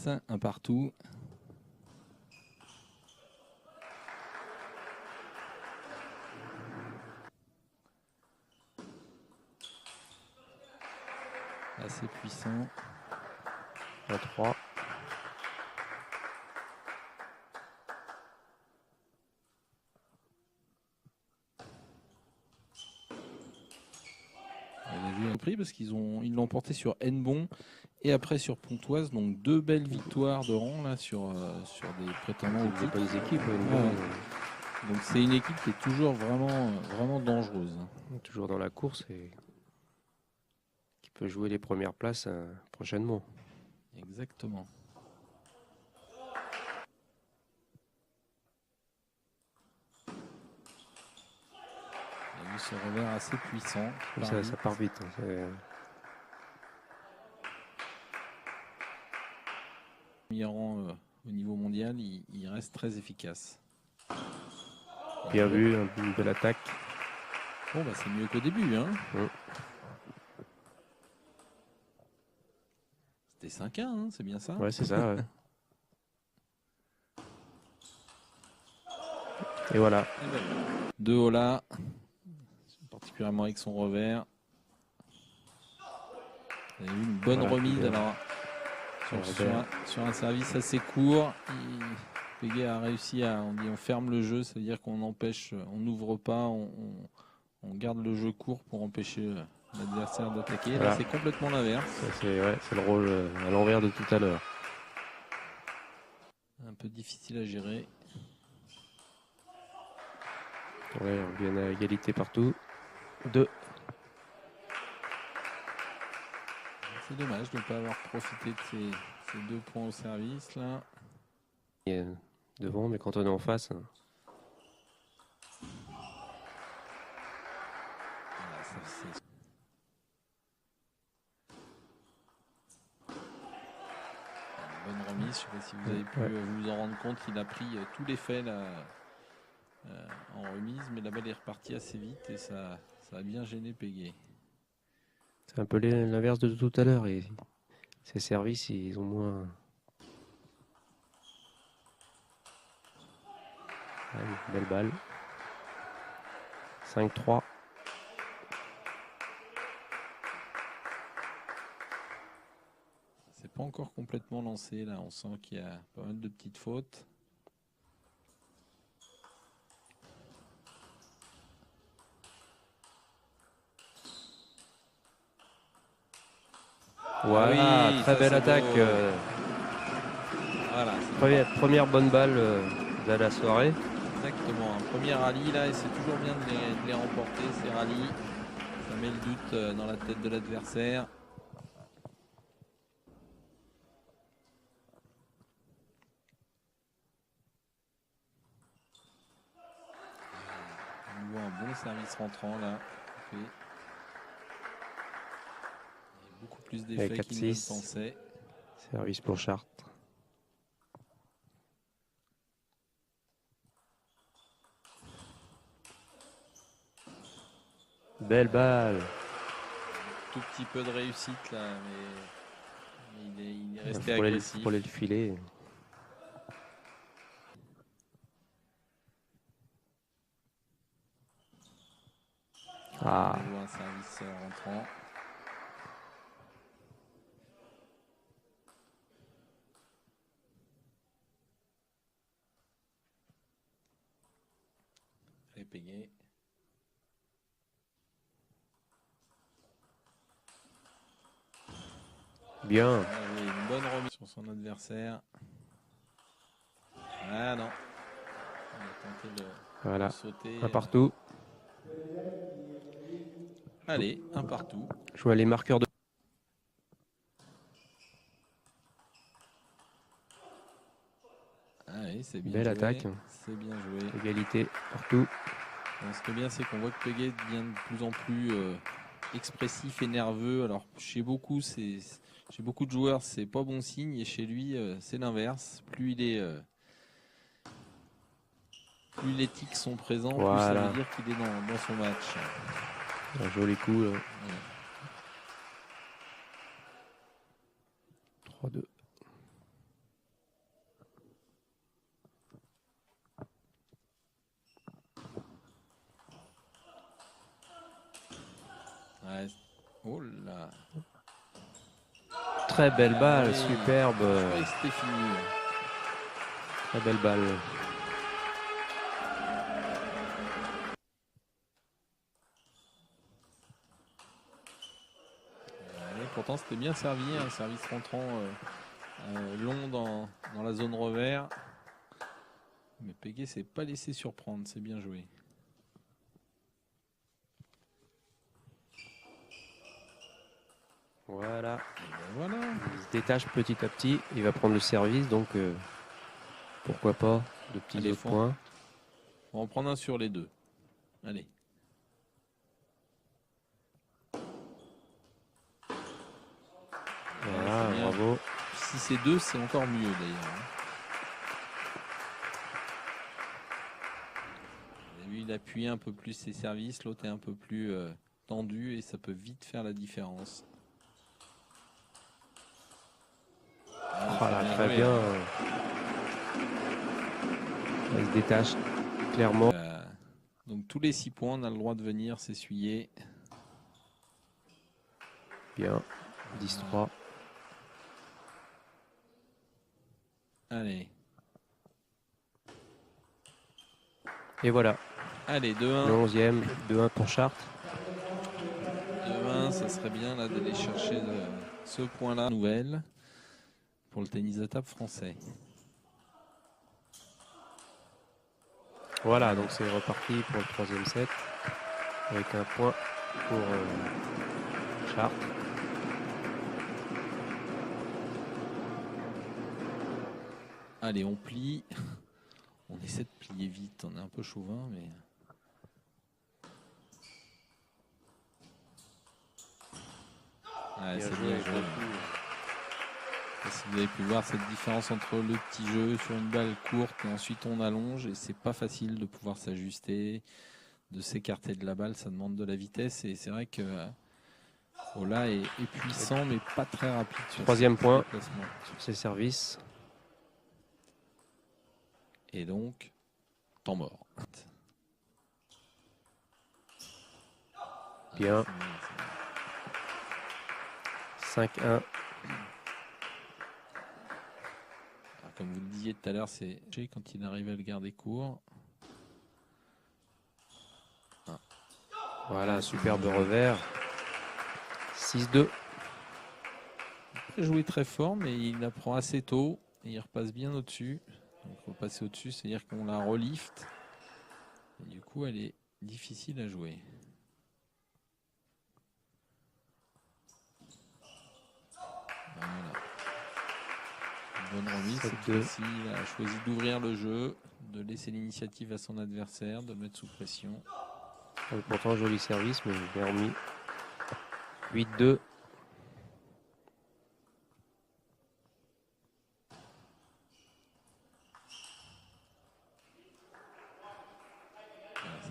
6, un partout. Assez puissant. 3. J'ai pris parce qu'ils l'ont porté sur Hennebont et après sur Pontoise, donc 2 belles victoires de rang là sur des prétendants au titre. Des équipes. Donc c'est une équipe qui est toujours vraiment dangereuse. Toujours dans la course et qui peut jouer les premières places prochainement. Exactement. Il y a eu ce revers assez puissant. Ça part vite. Premier rang au niveau mondial, il reste très efficace. Bien vu, une belle attaque. Bon, bah c'est mieux qu'au début. Hein. C'était 5-1, hein, c'est bien ça? Ouais, c'est ça. Ouais. Et voilà. De Ola, particulièrement avec son revers. Il y a eu une bonne remise alors, sur un service assez court. Pégué a réussi on ferme le jeu, c'est-à-dire qu'on empêche, on n'ouvre pas, on garde le jeu court pour empêcher l'adversaire d'attaquer. Là, c'est complètement l'inverse. C'est le rôle à l'envers de tout à l'heure. Un peu difficile à gérer. Ouais, on vient à égalité partout. 2. C'est dommage de ne pas avoir profité de ces 2 points au service là. Et devant, mais quand on est en face. Bonne remise, je ne sais pas si vous avez pu vous en rendre compte, il a pris tous les faits là, en remise, mais la balle est repartie assez vite et ça a bien gêné Pégué. C'est un peu l'inverse de tout à l'heure. Et ces services, ils ont moins. Allez, belle balle. 5-3. C'est pas encore complètement lancé là, on sent qu'il y a pas mal de petites fautes. Voilà, oui, très belle attaque. Voilà, première bonne balle de la soirée. Exactement, un premier rallye là, et c'est toujours bien de les remporter ces rallyes. Ça met le doute dans la tête de l'adversaire. On voit un bon service rentrant là. Il y a beaucoup plus d'effets qu'il ne le pensait. Service pour Chartres. Belle balle. Tout petit peu de réussite là, mais il est resté agressif. Pour le filet. On voit un service rentrant. Allez, Pégué. Bien. Une bonne remise sur son adversaire. Ah non. On a tenté de sauter. Un partout. Allez, un partout. Je vois les marqueurs de. Ah oui, c'est bien Belle joué. attaque. C'est bien joué. Égalité partout. Alors, ce qui est bien, c'est qu'on voit que Pégué devient de plus en plus expressif et nerveux. Alors chez beaucoup de joueurs, c'est pas bon signe, et chez lui, c'est l'inverse. Plus les tics sont présents, plus ça veut dire qu'il est dans son match. Un joli coup. 3-2. Oh là. Très belle balle, Oui. superbe. Je croyais que c'était fini. Très belle balle. Et pourtant, c'était bien servi, un service rentrant long dans la zone revers. Mais Pégué s'est pas laissé surprendre, c'est bien joué. Voilà. Et ben voilà. Il se détache petit à petit. Il va prendre le service, donc pourquoi pas de petits Allez, autres points. On va en prendre un sur les deux. Allez. Voilà, c'est bien. bravo. Si c'est deux, c'est encore mieux d'ailleurs. Vous avez vu, il appuie un peu plus ses services, l'autre est un peu plus tendu et ça peut vite faire la différence. Voilà, très bien. Il se détache clairement. Donc tous les 6 points, on a le droit de venir s'essuyer. Bien. 10-3. Allez. Et voilà. Allez, 2-1. Le 11e. 2-1 pour Chartres. 2-1, ça serait bien là d'aller chercher ce point-là. Nouvelle pour le tennis de table français. Voilà, donc c'est reparti pour le 3e set. Avec un point pour Chartres. Allez, on plie. On essaie de plier vite. On est un peu chauvin, mais... Ouais, c'est bien joué. Si vous avez pu voir cette différence entre le petit jeu sur une balle courte et ensuite on allonge, et c'est pas facile de pouvoir s'ajuster, de s'écarter de la balle, ça demande de la vitesse, et c'est vrai que Ola est puissant mais pas très rapide sur 3e point déplacements. sur ses services. Et donc, temps mort. Bien. 5-1. Comme vous le disiez tout à l'heure, c'est quand il arrive à le garder court. Ah. Voilà, superbe revers. 6-2. Il a joué très fort, mais il la prend assez tôt et il repasse bien au-dessus. Donc, repasser au-dessus, c'est-à-dire qu'on la relift. Et du coup, elle est difficile à jouer. Voilà. Bonne remise. Cette fois-ci, il a choisi d'ouvrir le jeu, de laisser l'initiative à son adversaire, de le mettre sous pression. Pourtant, joli service, mais bien remis. 8-2.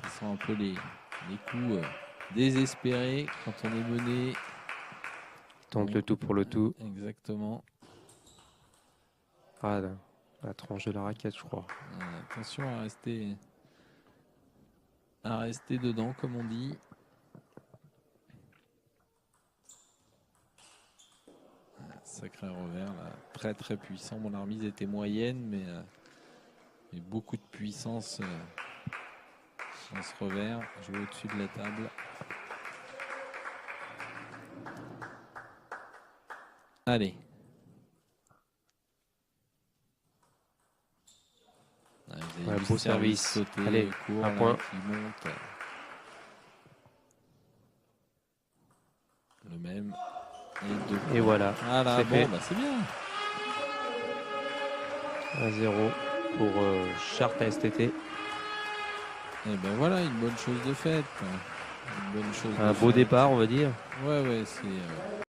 Ça sent un peu les coups désespérés quand on est mené. Tente le tout pour le tout. Exactement. Ah, la tranche de la raquette, je crois. Attention à rester dedans, comme on dit. Sacré revers, là. Très très puissant. Bon, la remise était moyenne, mais beaucoup de puissance dans ce revers. Joué au-dessus de la table. Allez. Ouais, beau service. Sauter, allez, court, un point. Qui monte. Le même. Et voilà. Voilà, c'est bon, fait. Bah, c'est bien. 1-0 pour Chartres à STT. Et ben voilà, une bonne chose de faite. Un beau départ, on va dire. Ouais, c'est...